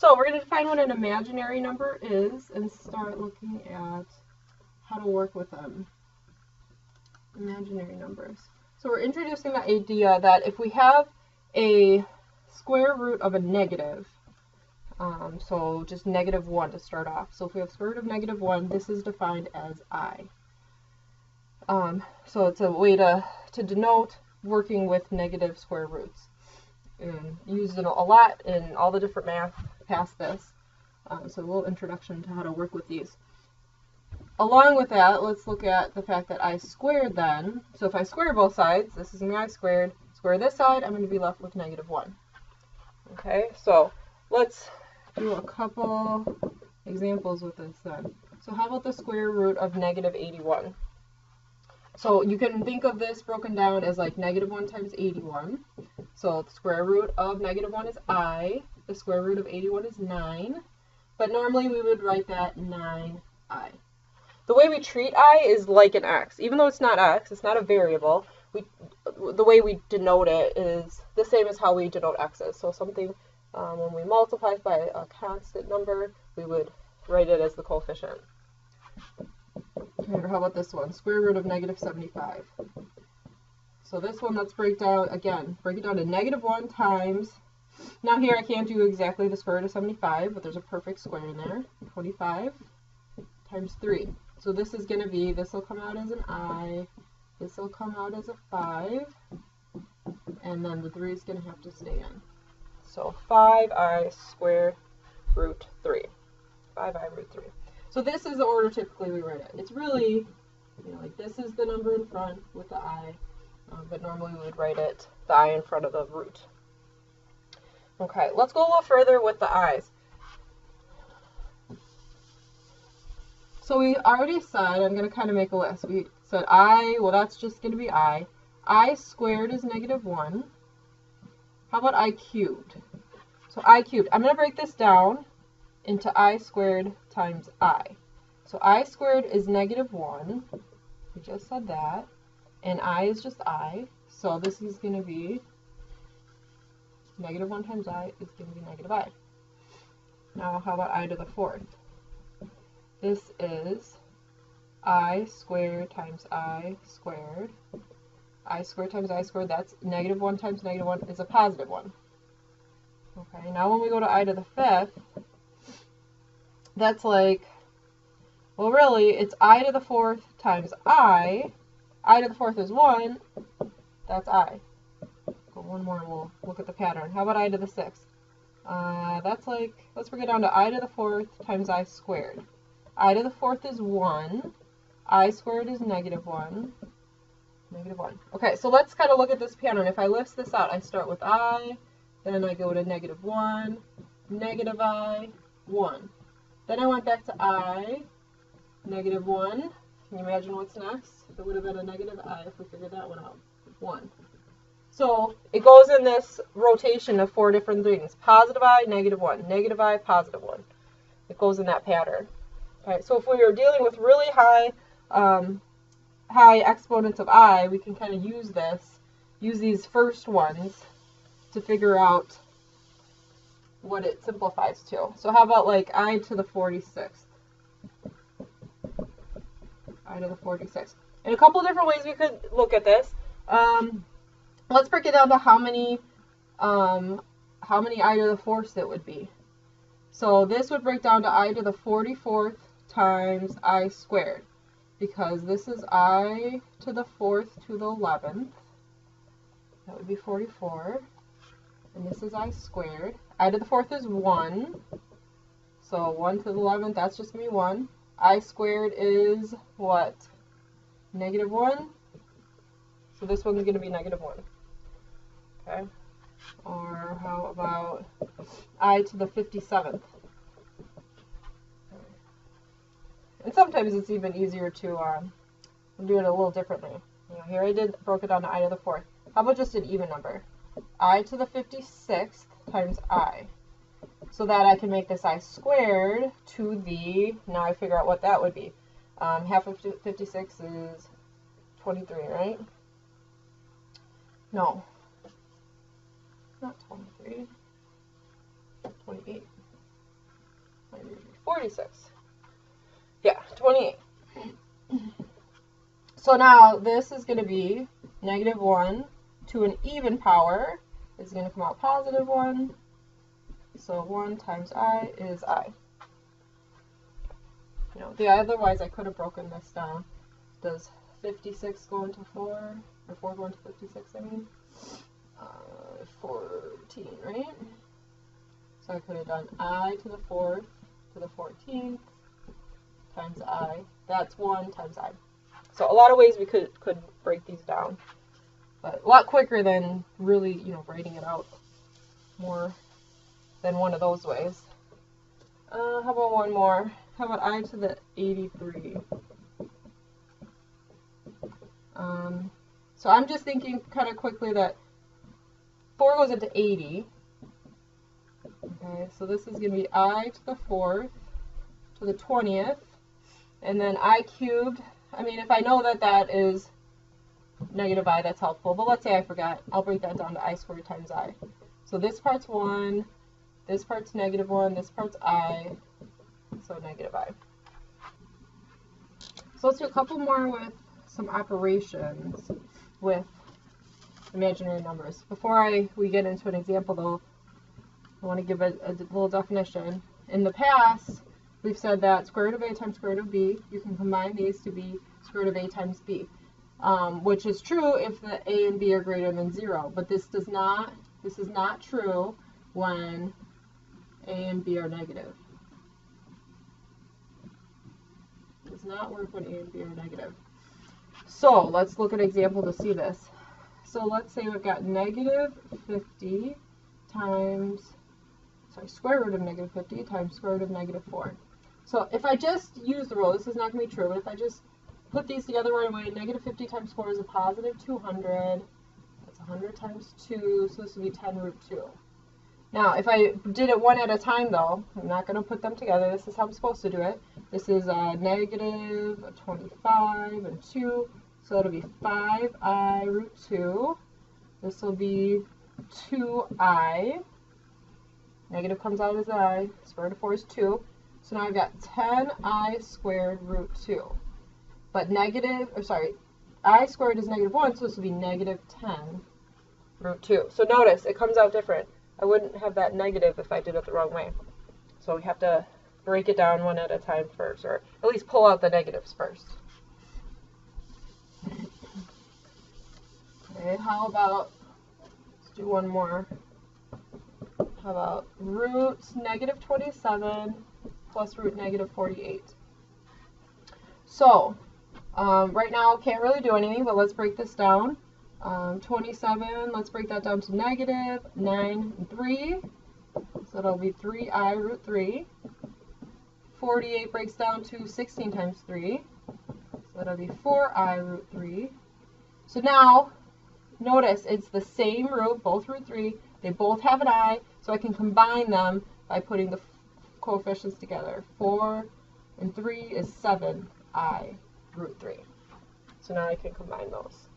So we're going to define what an imaginary number is and start looking at how to work with them. Imaginary numbers. So we're introducing the idea that if we have a square root of a negative, so just -1 to start off. So if we have square root of -1, this is defined as I. So it's a way to denote working with negative square roots. Used it a lot in all the different math past this. So a little introduction to how to work with these. Along with that, let's look at the fact that I squared then. So if I square both sides, this is my I squared, square this side, I'm going to be left with -1. Okay, so let's do a couple examples with this then. So how about the square root of -81? So you can think of this broken down as like -1 times 81. So the square root of -1 is I. The square root of 81 is 9. But normally we would write that 9I. The way we treat I is like an x. Even though it's not x, it's not a variable, the way we denote it is the same as how we denote x's. So something, when we multiply by a constant number, we would write it as the coefficient. Or how about this one? Square root of -75. So this one, let's break down, again, break it down to -1 times, now here I can't do exactly the square root of 75, but there's a perfect square in there, 25 times 3. So this is going to be, this will come out as an I, this will come out as a 5, and then the 3 is going to have to stay in. So 5I squared root 3. 5I root 3. So this is the order typically we write it. It's really, like this is the number in front with the I, but normally we would write it, the I in front of the root. Okay, let's go a little further with the I's. So we already said, I'm going to kind of make a list. We said I, well that's just going to be I. I squared is -1. How about I cubed? So I cubed, I'm going to break this down into I squared times I. So I squared is -1. We just said that. And I is just I. So this is going to be -1 times I is going to be -I. Now how about I to the 4th? This is I squared times I squared. I squared times I squared, that's -1 times -1 is a positive 1. Okay, now when we go to I to the 5th, that's like, well really, it's I to the 4th times I. I to the 4th is 1, that's I. Go one more and we'll look at the pattern. How about I to the 6th? That's like, let's bring it down to I to the 4th times I squared. I to the 4th is 1. I squared is -1. -1. Okay, so let's kind of look at this pattern. If I list this out, I start with I, then I go to -1, -I, 1. Then I went back to I, -1. Can you imagine what's next? It would have been a -I if we figured that one out. 1. So it goes in this rotation of 4 different things. Positive I, -1. I, positive 1. It goes in that pattern. Okay, so if we are dealing with really high exponents of I, we can kind of use these first ones to figure out what it simplifies to. So how about like I to the 46th? I to the 46th. In a couple different ways we could look at this. Let's break it down to how many I to the 4th it would be. So this would break down to I to the 44th times I squared, because this is I to the 4th to the 11th. That would be 44. And this is I squared. I to the 4th is 1. So 1 to the 11th, that's just going to be 1. I squared is what? -1. So this one's going to be -1. Okay. Or how about I to the 57th? And sometimes it's even easier to do it a little differently. Here I broke it down to I to the 4th. How about just an even number? I to the 56th times I. So that I can make this I squared to the, now I figure out what that would be. Half of 56 is 23, right? No. Not 23. 28. 46. Yeah, 28. So now this is going to be -1 to an even power is going to come out +1. So 1 times I is I. You know, otherwise I could have broken this down. Does 56 go into 4? Or 4 go into 56, I mean? 14, right? So I could have done I to the 4th to the 14th times I. That's 1 times I. So a lot of ways we could break these down. But a lot quicker than really, you know, writing it out more than one of those ways. How about one more? How about I to the 83? So I'm just thinking kind of quickly that 4 goes into 80. Okay, so this is going to be I to the 4th to the 20th. And then I cubed. I mean, if I know that that is -I, that's helpful. But let's say I forgot. I'll break that down to I squared times I. So this part's 1. This part's -1. This part's I. So -I. So let's do a couple more with some operations with imaginary numbers. Before we get into an example, though, I want to give a little definition. In the past, we've said that square root of a times square root of b, you can combine these to be square root of a times b, which is true if the a and b are greater than 0. But this is not true when a and b are negative. It does not work when a and b are negative. So let's look at an example to see this. So let's say we've got -50 times, square root of -50 times square root of -4. So if I just use the rule, this is not going to be true, but if I just put these together right away, -50 times 4 is a +200. That's 100 times 2, so this would be 10 root 2. Now, if I did it one at a time, though, I'm not going to put them together. This is how I'm supposed to do it. This is -25 and 2, so it'll be 5i root 2. This will be 2i. Negative comes out as I. Square root of 4 is 2. So now I've got 10i squared root 2. But I squared is -1, so this will be -10 root 2. So notice, it comes out different. I wouldn't have that negative if I did it the wrong way. So we have to break it down one at a time first, or at least pull out the negatives first. Okay, how about, let's do one more. How about root -27 plus root -48? So, right now can't really do anything, but let's break this down. 27, let's break that down to -9 and 3. So that'll be 3i root 3. 48 breaks down to 16 times 3. So that'll be 4i root 3. So now, notice it's the same root, both root 3. They both have an I, so I can combine them by putting the coefficients together. 4 and 3 is 7i root 3. So now I can combine those.